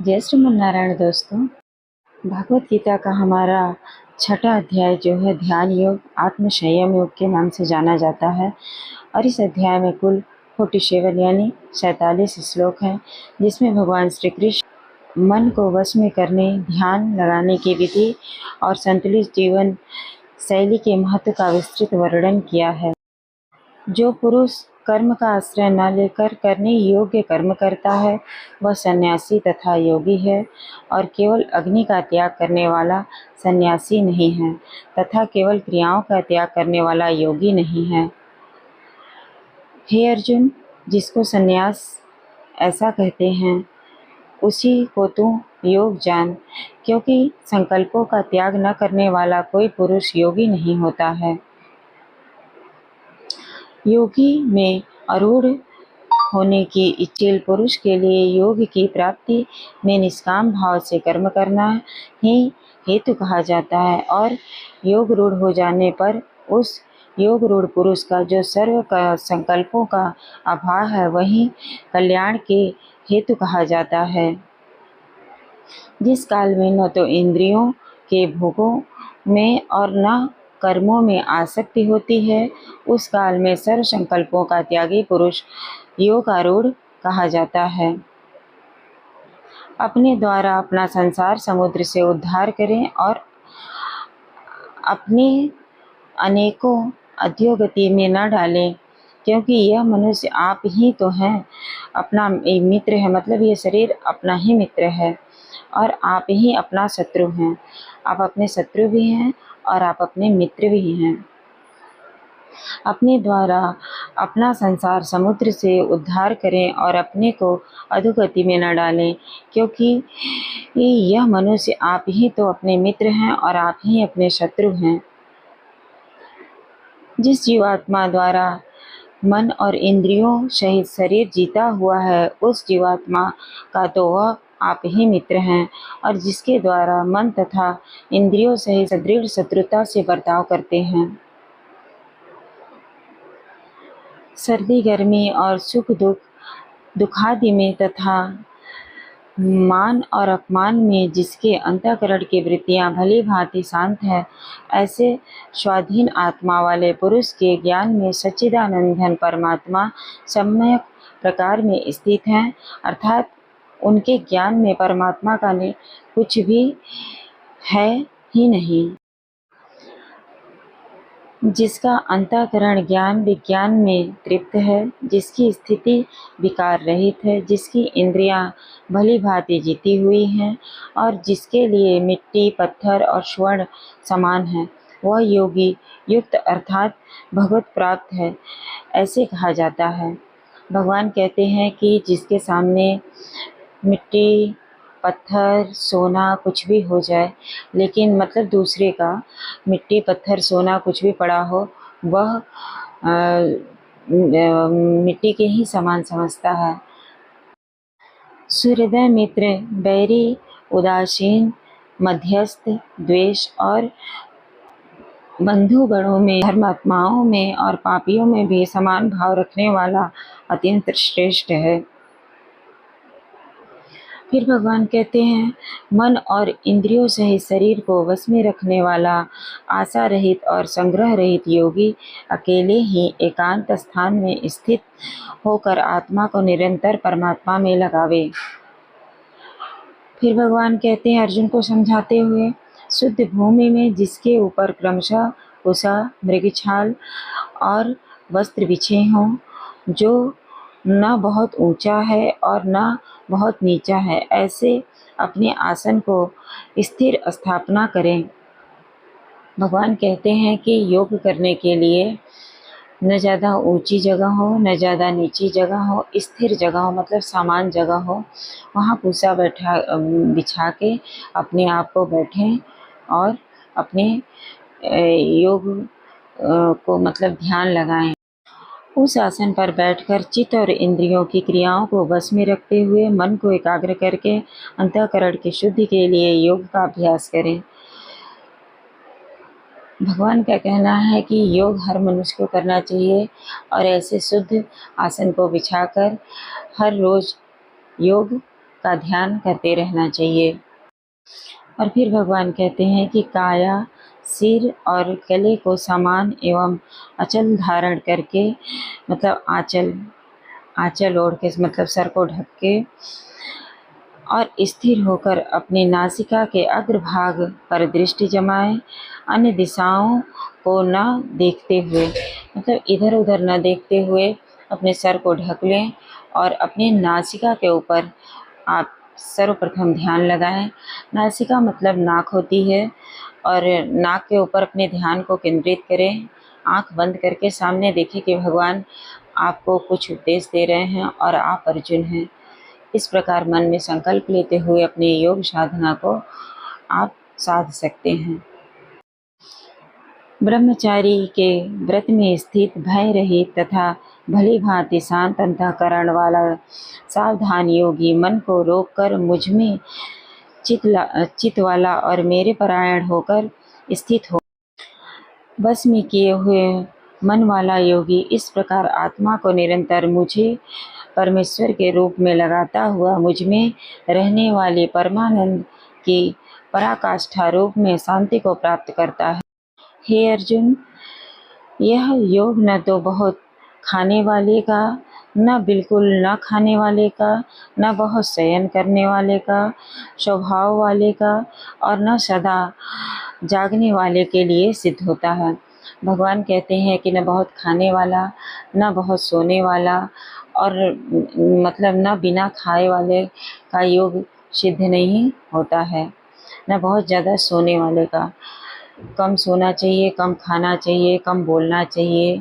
जय श्रीमन नारायण दोस्तों। भगवत गीता का हमारा छठा अध्याय जो है ध्यान योग आत्म संयम योग के नाम से जाना जाता है और इस अध्याय में कुल 47 यानी 47 श्लोक हैं, जिसमें भगवान श्री कृष्ण मन को वश में करने, ध्यान लगाने की विधि और संतुलित जीवन शैली के महत्व का विस्तृत वर्णन किया है। जो पुरुष कर्म का आश्रय न लेकर करने योग्य कर्म करता है वह सन्यासी तथा योगी है, और केवल अग्नि का त्याग करने वाला सन्यासी नहीं है तथा केवल क्रियाओं का त्याग करने वाला योगी नहीं है। हे अर्जुन, जिसको सन्यास ऐसा कहते हैं उसी को तू योग जान, क्योंकि संकल्पों का त्याग न करने वाला कोई पुरुष योगी नहीं होता है। योगी में आरूढ़ होने की इच्छुक पुरुष के लिए योग की प्राप्ति में निष्काम भाव से कर्म करना ही हेतु कहा जाता है, और योग रूढ़ हो जाने पर उस योग रूढ़ पुरुष का जो सर्व का संकल्पों का अभाव है वही कल्याण के हेतु कहा जाता है। जिस काल में न तो इंद्रियों के भोगों में और न कर्मों में आसक्ति होती है, उस काल में सर्व संकल्पों का त्यागी पुरुष योगारूढ़ कहा जाता है। अपने द्वारा अपना संसार समुद्र से उद्धार करें और अपने अनेकों अधोगति में न डालें, क्योंकि यह मनुष्य आप ही तो हैं, अपना मित्र है, मतलब ये शरीर अपना ही मित्र है और आप ही अपना शत्रु हैं। आप अपने शत्रु भी हैं और आप अपने मित्र भी हैं। अपने द्वारा अपना संसार समुद्र से उद्धार करें और अपने को अधोगति में न डालें, क्योंकि यह मनुष्य आप ही तो अपने मित्र हैं और आप ही अपने शत्रु हैं। जिस जीवात्मा द्वारा मन और इंद्रियों सहित शरीर जीता हुआ है, उस जीवात्मा का तो वह आप ही मित्र हैं, और जिसके द्वारा मन तथा इंद्रियों सहित सदृढ़ शत्रुता से बर्ताव करते हैं। सर्दी गर्मी और सुख दुख दुखादि में तथा मान और अपमान में जिसके अंतःकरण की वृत्तियां भली भांति शांत है, ऐसे स्वाधीन आत्मा वाले पुरुष के ज्ञान में सच्चिदानंद परमात्मा सम्यक प्रकार में स्थित हैं, अर्थात उनके ज्ञान में परमात्मा का कुछ भी है ही नहीं। जिसका अंतःकरण ज्ञान विज्ञान में तृप्त है, जिसकी स्थिति विकार रहित है, जिसकी इंद्रियां भली भांति जीती हुई हैं और जिसके लिए मिट्टी पत्थर और स्वर्ण समान है, वह योगी युक्त अर्थात भगवत प्राप्त है, ऐसे कहा जाता है। भगवान कहते हैं कि जिसके सामने मिट्टी पत्थर सोना कुछ भी हो जाए, लेकिन मतलब दूसरे का मिट्टी पत्थर सोना कुछ भी पड़ा हो, वह मिट्टी के ही समान समझता है। सूर्योदय मित्र बैरी उदासीन मध्यस्थ द्वेष और बंधुगणों में धर्मात्माओं में और पापियों में भी समान भाव रखने वाला अत्यंत श्रेष्ठ है। फिर भगवान कहते हैं, मन और इंद्रियों सहित शरीर को वश में रखने वाला आशा रहित और संग्रह रहित योगी अकेले ही एकांत स्थान में स्थित होकर आत्मा को निरंतर परमात्मा में लगावे। फिर भगवान कहते हैं अर्जुन को समझाते हुए, शुद्ध भूमि में जिसके ऊपर क्रमशः उषा मृगछाल और वस्त्र बिछे हों, जो न बहुत ऊंचा है और न बहुत नीचा है, ऐसे अपने आसन को स्थिर स्थापना करें। भगवान कहते हैं कि योग करने के लिए न ज़्यादा ऊंची जगह हो न ज़्यादा नीची जगह हो, स्थिर जगह हो, मतलब सामान जगह हो, वहाँ पूसा बिछा के अपने आप को बैठें और अपने योग को मतलब ध्यान लगाएं। उस आसन पर बैठकर चित्त और इंद्रियों की क्रियाओं को वश में रखते हुए मन को एकाग्र करके अंतःकरण की शुद्धि के लिए योग का अभ्यास करें। भगवान का कहना है कि योग हर मनुष्य को करना चाहिए, और ऐसे शुद्ध आसन को बिछाकर हर रोज योग का ध्यान करते रहना चाहिए। और फिर भगवान कहते हैं कि काया, सिर और गले को समान एवं अचल धारण करके, मतलब आंचल आंचल ओढ़ के, मतलब सर को ढक के, और स्थिर होकर अपनी नासिका के अग्रभाग पर दृष्टि जमाएं, अन्य दिशाओं को न देखते हुए, मतलब इधर उधर न देखते हुए अपने सर को ढक लें और अपनी नासिका के ऊपर आप सर्वप्रथम ध्यान लगाएं। नासिका मतलब नाक होती है, और नाक के ऊपर अपने ध्यान को केंद्रित करें। आंख बंद करके सामने देखें कि भगवान आपको कुछ उपदेश दे रहे हैं और आप अर्जुन हैं। इस प्रकार मन में संकल्प लेते हुए अपनी योग साधना को आप साध सकते हैं। ब्रह्मचारी के व्रत में स्थित, भय रहित तथा भली भांति शांत अंतःकरण वाला सावधान योगी मन को रोककर मुझ में चित वाला और मेरे परायण होकर स्थित हो। बस में किए हुए मन वाला योगी इस प्रकार आत्मा को निरंतर मुझे परमेश्वर के रूप में लगाता हुआ मुझ में रहने वाले परमानंद की पराकाष्ठा रूप में शांति को प्राप्त करता है। हे अर्जुन, यह योग न तो बहुत खाने वाले का, न बिल्कुल न खाने वाले का, न बहुत शयन करने वाले का, स्वभाव वाले का, और न सदा जागने वाले के लिए सिद्ध होता है। भगवान कहते हैं कि न बहुत खाने वाला, न बहुत सोने वाला, और मतलब न बिना खाए वाले का योग सिद्ध नहीं होता है, न बहुत ज़्यादा सोने वाले का। कम सोना चाहिए, कम खाना चाहिए, कम बोलना चाहिए।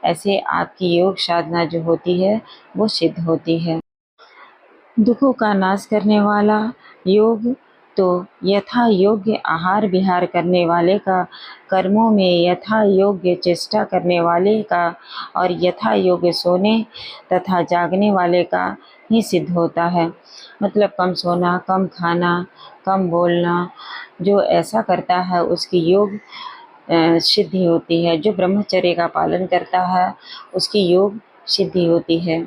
ऐसे आपकी योग साधना जो होती है वो सिद्ध होती है। दुखों का नाश करने वाला योग तो यथा योग्य आहार विहार करने वाले का, कर्मों में यथा योग्य चेष्टा करने वाले का, और यथा योग्य सोने तथा जागने वाले का ही सिद्ध होता है। मतलब कम सोना, कम खाना, कम बोलना, जो ऐसा करता है उसकी योग सिद्धि होती है। जो ब्रह्मचर्य का पालन करता है उसकी योग सिद्धि होती है।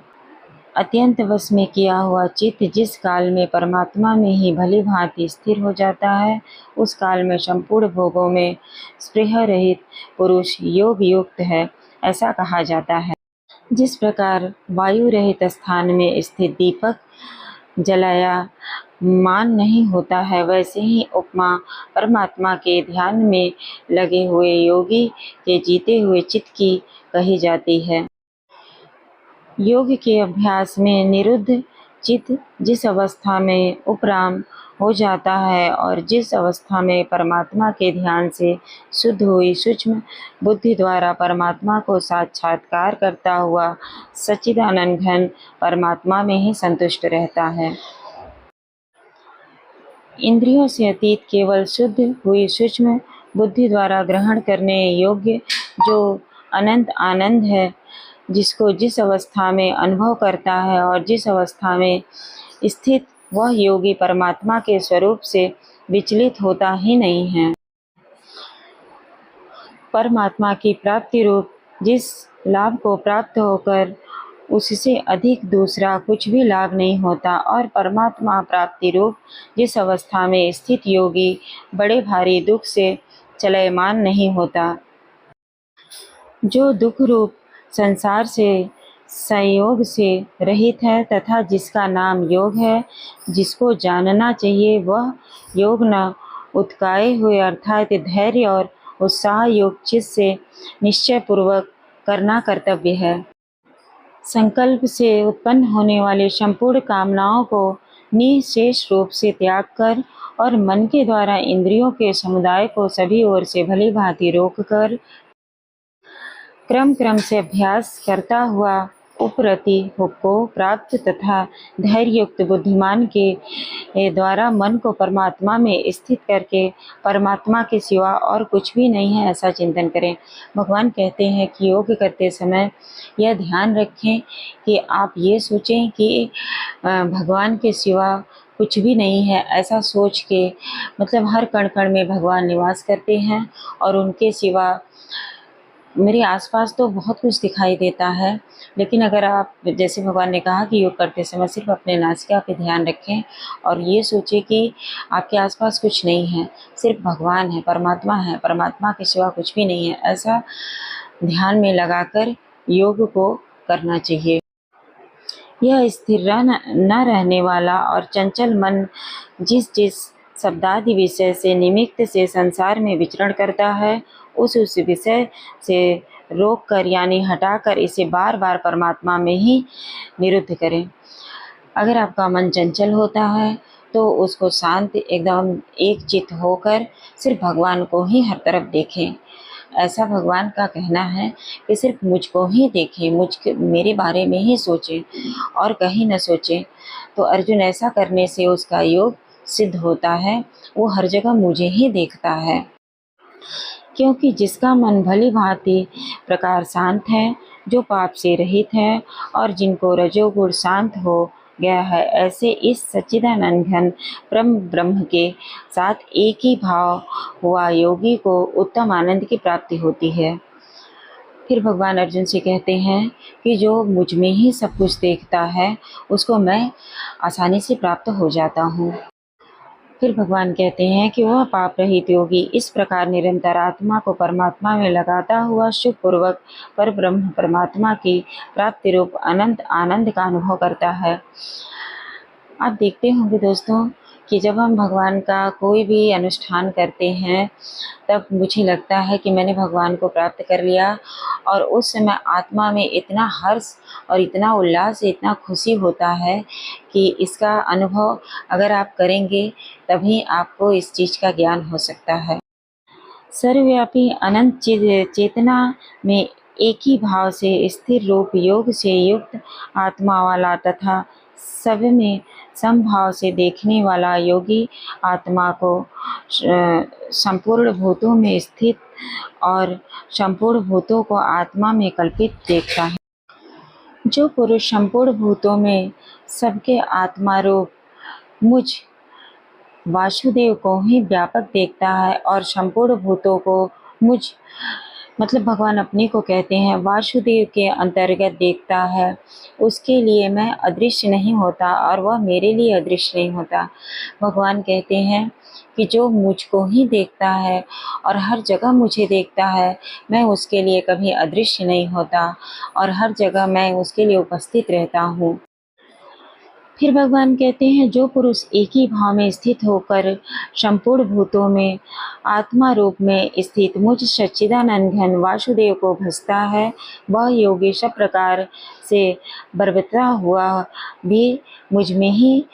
अत्यंत वश में किया हुआ चित्त जिस काल में परमात्मा में ही भली भांति स्थिर हो जाता है, उस काल में संपूर्ण भोगों में स्पृह रहित पुरुष योग युक्त है, ऐसा कहा जाता है। जिस प्रकार वायु रहित स्थान में स्थित दीपक जलाया मान नहीं होता है, वैसे ही उपमा परमात्मा के ध्यान में लगे हुए योगी के जीते हुए चित्त की कही जाती है। योग के अभ्यास में निरुद्ध चित्त जिस अवस्था में उपराम हो जाता है और जिस अवस्था में परमात्मा के ध्यान से शुद्ध हुई सूक्ष्म बुद्धि द्वारा परमात्मा को साक्षात्कार करता हुआ सच्चिदानंद घन परमात्मा में ही संतुष्ट रहता है। इंद्रियों से अतीत केवल शुद्ध हुई सूक्ष्म बुद्धि द्वारा ग्रहण करने योग्य जो अनंत आनंद है, जिसको जिस अवस्था में अनुभव करता है और जिस अवस्था में स्थित वह योगी परमात्मा के स्वरूप से विचलित होता ही नहीं है। परमात्मा की प्राप्ति रूप जिस लाभ को प्राप्त होकर उससे अधिक दूसरा कुछ भी लाभ नहीं होता, और परमात्मा प्राप्ति रूप जिस अवस्था में स्थित योगी बड़े भारी दुख से चलयमान नहीं होता। जो दुख रूप संसार से संयोग से रहित है तथा जिसका नाम योग है, जिसको जानना चाहिए वह योग न उत्काये हुए अर्थात धैर्य और उत्साह योग चित्त से निश्चय पूर्वक करना कर्तव्य है। संकल्प से उत्पन्न होने वाली संपूर्ण कामनाओं को निःशेष रूप से त्याग कर और मन के द्वारा इंद्रियों के समुदाय को सभी ओर से भली भांति रोककर क्रम क्रम से अभ्यास करता हुआ उपरति को प्राप्त तथा धैर्ययुक्त बुद्धिमान के द्वारा मन को परमात्मा में स्थित करके परमात्मा के सिवा और कुछ भी नहीं है ऐसा चिंतन करें। भगवान कहते हैं कि योग करते समय यह ध्यान रखें कि आप ये सोचें कि भगवान के सिवा कुछ भी नहीं है, ऐसा सोच के, मतलब हर कण कण में भगवान निवास करते हैं और उनके सिवा मेरे आसपास तो बहुत कुछ दिखाई देता है, लेकिन अगर आप, जैसे भगवान ने कहा कि योग करते समय सिर्फ अपने नासिका पे ध्यान रखें और ये सोचें कि आपके आसपास कुछ नहीं है, सिर्फ भगवान है, परमात्मा के सिवा कुछ भी नहीं है, ऐसा ध्यान में लगाकर योग को करना चाहिए। यह स्थिर न रहने वाला और चंचल मन जिस जिस शब्दादि विषय से निमित्त से संसार में विचरण करता है, उस विषय से रोक कर यानी हटाकर इसे बार बार परमात्मा में ही निरुद्ध करें। अगर आपका मन चंचल होता है तो उसको शांत एकदम एक चित्त होकर सिर्फ भगवान को ही हर तरफ देखें। ऐसा भगवान का कहना है कि सिर्फ मुझको ही देखें, मेरे बारे में ही सोचें और कहीं न सोचें। तो अर्जुन, ऐसा करने से उसका योग सिद्ध होता है, वो हर जगह मुझे ही देखता है। क्योंकि जिसका मन भली भांति प्रकार शांत है, जो पाप से रहित है और जिनको रजोगुण शांत हो गया है, ऐसे इस सच्चिदानंद घन परम ब्रह्म के साथ एक ही भाव हुआ योगी को उत्तम आनंद की प्राप्ति होती है। फिर भगवान अर्जुन से कहते हैं कि जो मुझ में ही सब कुछ देखता है, उसको मैं आसानी से प्राप्त हो जाता हूँ। फिर भगवान कहते हैं कि वह पाप रहित योगी इस प्रकार निरंतर आत्मा को परमात्मा में लगाता हुआ शुभ पूर्वक पर ब्रह्म परमात्मा की प्राप्ति रूप अनंत आनंद का अनुभव करता है। आप देखते होंगे दोस्तों कि जब हम भगवान का कोई भी अनुष्ठान करते हैं, तब मुझे लगता है कि मैंने भगवान को प्राप्त कर लिया, और उस समय आत्मा में इतना हर्ष और इतना उल्लास, इतना खुशी होता है कि इसका अनुभव अगर आप करेंगे तभी आपको इस चीज़ का ज्ञान हो सकता है। सर्वव्यापी अनंत चेतना में एक ही भाव से स्थिर रूप योग से युक्त आत्मा वाला तथा सब में समभाव से देखने वाला योगी आत्मा को संपूर्ण भूतों में स्थित और संपूर्ण भूतों को आत्मा में कल्पित देखता है। जो पुरुष संपूर्ण भूतों में सबके आत्मा रूप मुझ वासुदेव को ही व्यापक देखता है और संपूर्ण भूतों को मुझ मतलब भगवान अपने को कहते हैं वासुदेव के अंतर्गत देखता है, उसके लिए मैं अदृश्य नहीं होता और वह मेरे लिए अदृश्य नहीं होता। भगवान कहते हैं कि जो मुझको ही देखता है और हर जगह मुझे देखता है, मैं उसके लिए कभी अदृश्य नहीं होता और हर जगह मैं उसके लिए उपस्थित रहता हूँ। फिर भगवान कहते हैं जो पुरुष एक ही भाव में स्थित होकर संपूर्ण भूतों में आत्मा रूप में स्थित मुझ सच्चिदानंद घन वासुदेव को भजता है, वह योगी सब प्रकार से बरबता हुआ भी मुझ में ही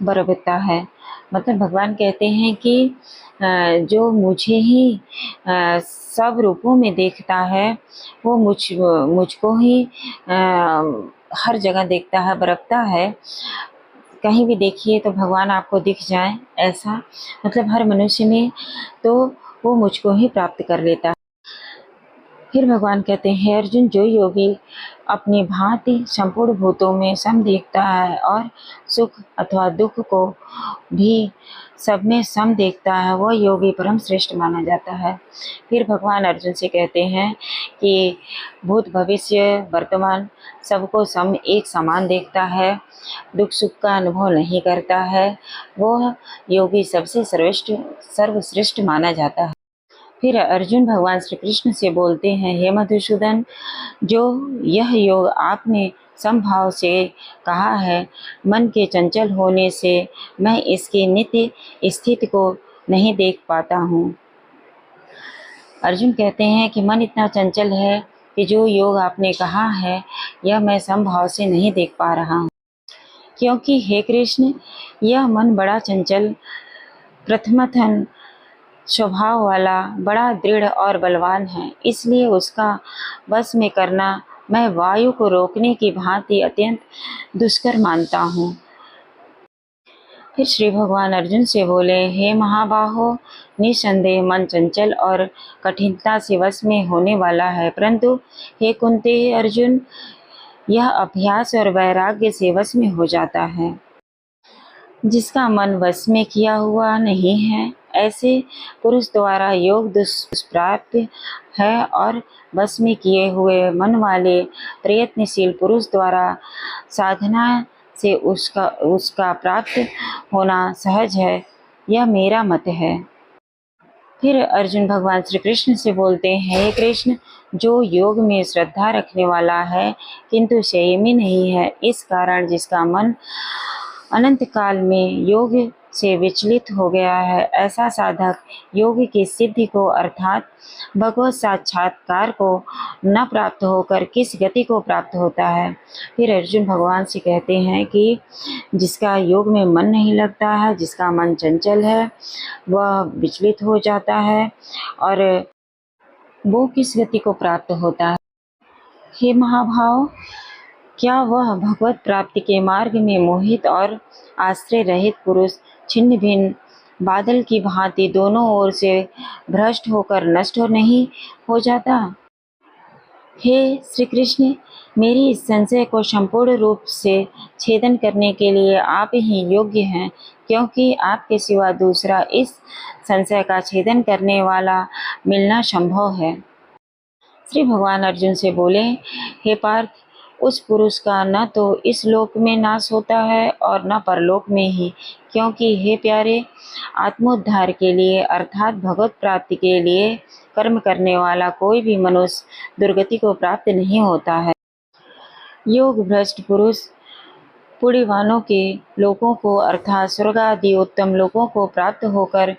बरबता है। मतलब भगवान कहते हैं कि जो मुझे ही सब रूपों में देखता है, वो मुझको ही हर जगह देखता है, बरतता है। कहीं भी देखिए तो भगवान आपको दिख जाए, ऐसा मतलब हर मनुष्य में, तो वो मुझको ही प्राप्त कर लेता है। फिर भगवान कहते हैं अर्जुन, जो योगी अपनी भांति संपूर्ण भूतों में सम देखता है और सुख अथवा दुख को भी सब में सम देखता है, वह योगी परम श्रेष्ठ माना जाता है। फिर भगवान अर्जुन से कहते हैं कि भूत भविष्य वर्तमान सबको सम एक समान देखता है, दुख सुख का अनुभव नहीं करता है, वह योगी सबसे सर्वश्रेष्ठ माना जाता है। फिर अर्जुन भगवान श्री कृष्ण से बोलते हैं, हे मधुसूदन, जो यह योग आपने समभाव से कहा है, मन के चंचल होने से मैं इसकी नित्य स्थिति को नहीं देख पाता हूँ। अर्जुन कहते हैं कि मन इतना चंचल है कि जो योग आपने कहा है, यह मैं समभाव से नहीं देख पा रहा हूँ। क्योंकि हे कृष्ण, यह मन बड़ा चंचल, प्रथमतन स्वभाव वाला, बड़ा दृढ़ और बलवान है, इसलिए उसका वश में करना मैं वायु को रोकने की भांति अत्यंत दुष्कर मानता हूँ। फिर श्री भगवान अर्जुन से बोले, हे महाबाहो, निसंदेह मन चंचल और कठिनता से वश में होने वाला है, परंतु हे कुंती अर्जुन, यह अभ्यास और वैराग्य से वश में हो जाता है। जिसका मन वश में किया हुआ नहीं है, ऐसे पुरुष द्वारा योग दुष्प्राप्त है और बस में किए हुए मन वाले प्रयत्नशील पुरुष द्वारा साधना से उसका उसका प्राप्त होना सहज है। यह मेरा मत है। फिर अर्जुन भगवान श्री कृष्ण से बोलते हैं, हे कृष्ण, जो योग में श्रद्धा रखने वाला है किंतु संयमी नहीं है, इस कारण जिसका मन अनंत काल में योग से विचलित हो गया है, ऐसा साधक योग की सिद्धि को अर्थात भगवत साक्षात्कार को न प्राप्त होकर किस गति को प्राप्त होता है। फिर अर्जुन भगवान से कहते हैं कि जिसका योग में मन नहीं लगता है, जिसका मन चंचल है, वह विचलित हो जाता है और वो किस गति को प्राप्त होता है। हे महाभाव, क्या वह भगवत प्राप्ति के मार्ग में मोहित और आश्रय रहित पुरुष छिन्न भिन्न बादल की भांति दोनों ओर से भ्रष्ट होकर नष्ट नहीं हो जाता। हे श्री कृष्ण, मेरी इस संशय को संपूर्ण रूप से छेदन करने के लिए आप ही योग्य हैं, क्योंकि आपके सिवा दूसरा इस संशय का छेदन करने वाला मिलना संभव है। श्री भगवान अर्जुन से बोले, हे पार्थ, उस पुरुष का न तो इस लोक में नाश होता है और न परलोक में ही, क्योंकि हे प्यारे, आत्मोद्धार के लिए अर्थात भगवत प्राप्ति के लिए कर्म करने वाला कोई भी मनुष्य दुर्गति को प्राप्त नहीं होता है। योग भ्रष्ट पुरुष पुण्यवानों के लोकों को अर्थात स्वर्ग आदि उत्तम लोकों को प्राप्त होकर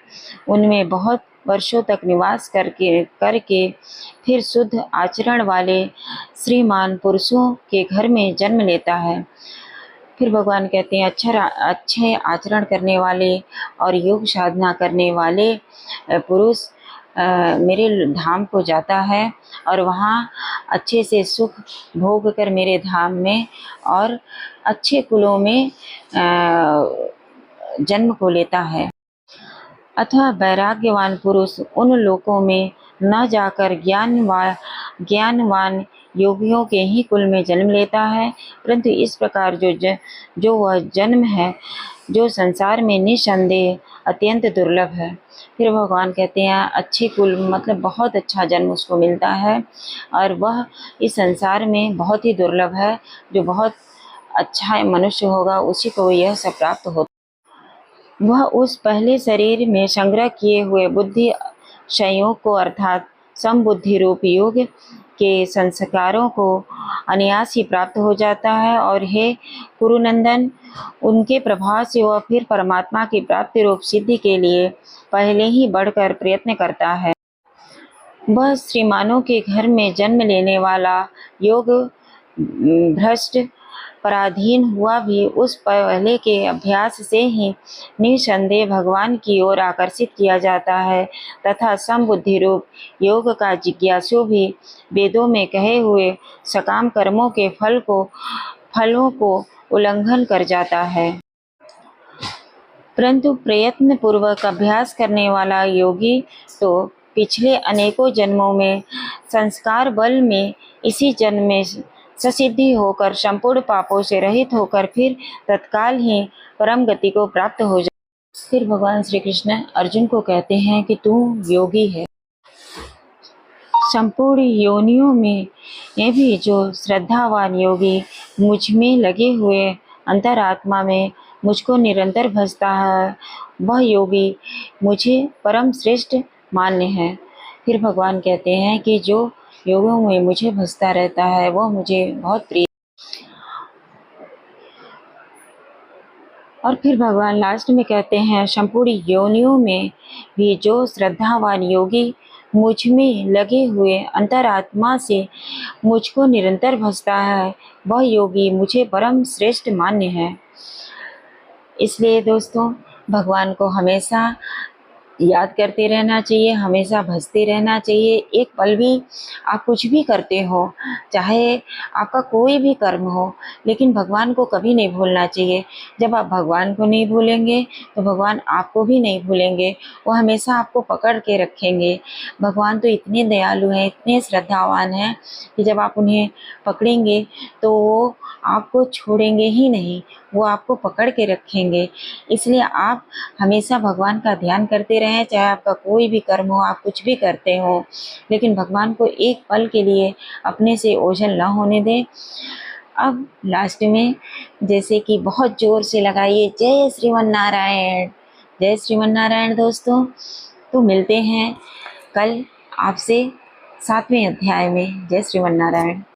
उनमें बहुत वर्षों तक निवास करके फिर शुद्ध आचरण वाले श्रीमान पुरुषों के घर में जन्म लेता है। फिर भगवान कहते हैं, अच्छे आचरण करने वाले और योग साधना करने वाले पुरुष मेरे धाम को जाता है और वहाँ अच्छे से सुख भोग कर मेरे धाम में और अच्छे कुलों में जन्म को लेता है। अथवा वैराग्यवान पुरुष उन लोकों में न जाकर ज्ञानवान योगियों के ही कुल में जन्म लेता है, परंतु इस प्रकार जो वह जन्म है जो संसार में निसंदेह अत्यंत दुर्लभ है। फिर भगवान कहते हैं, अच्छे कुल मतलब बहुत अच्छा जन्म उसको मिलता है और वह इस संसार में बहुत ही दुर्लभ है। जो बहुत अच्छा मनुष्य होगा उसी को यह सब प्राप्त होता। वह उस पहले शरीर में संग्रह किए हुए बुद्धि संयोग को अर्थात समबुद्धि रूप योग के संस्कारों को अनायास ही प्राप्त हो जाता है। और हे कुरुनंदन, उनके प्रभाव से वह फिर परमात्मा की प्राप्ति रूप सिद्धि के लिए पहले ही बढ़कर प्रयत्न करता है। वह श्रीमानों के घर में जन्म लेने वाला योग भ्रष्ट पराधीन हुआ भी उस पहले के अभ्यास से ही निसंदेह भगवान की ओर आकर्षित किया जाता है तथा समबुद्धि रूप योग का जिज्ञासु भी वेदों में कहे हुए सकाम कर्मों के फलों को उल्लंघन कर जाता है। परंतु प्रयत्न पूर्वक अभ्यास करने वाला योगी तो पिछले अनेकों जन्मों में संस्कार बल में इसी जन्म में ससिद्धि होकर संपूर्ण पापों से रहित होकर फिर तत्काल ही परम गति को प्राप्त हो जाए। फिर भगवान श्री कृष्ण अर्जुन को कहते हैं कि तू योगी है। संपूर्ण योनियों में ये भी जो श्रद्धावान योगी मुझ में लगे हुए अंतरात्मा में मुझको निरंतर भजता है, वह योगी मुझे परम श्रेष्ठ मान्य है। फिर भगवान कहते हैं कि जो योगों में मुझे भजता रहता है वह मुझे बहुत प्रिय। और फिर भगवान लास्ट में कहते हैं, संपूर्ण योनियों में भी जो श्रद्धावान योगी मुझ में लगे हुए अंतरात्मा से मुझको निरंतर भजता है, वह योगी मुझे परम श्रेष्ठ मान्य है। इसलिए दोस्तों, भगवान को हमेशा याद करते रहना चाहिए, हमेशा भजते रहना चाहिए। एक पल भी आप कुछ भी करते हो, चाहे आपका कोई भी कर्म हो, लेकिन भगवान को कभी नहीं भूलना चाहिए। जब आप भगवान को नहीं भूलेंगे तो भगवान आपको भी नहीं भूलेंगे, वो हमेशा आपको पकड़ के रखेंगे। भगवान तो इतने दयालु हैं, इतने श्रद्धावान हैं कि जब आप उन्हें पकड़ेंगे तो वो आपको छोड़ेंगे ही नहीं, वो आपको पकड़ के रखेंगे। इसलिए आप हमेशा भगवान का ध्यान करते रहें। रहें, चाहे आपका कोई भी कर्म हो, आप कुछ भी करते हो, लेकिन भगवान को एक पल के लिए अपने से ओझल ना होने दें। अब लास्ट में जैसे कि बहुत जोर से लगाइए जय श्रीमन नारायण, जय श्रीमन नारायण दोस्तों। तो मिलते हैं कल आपसे 7वें अध्याय में। जय श्रीमन नारायण।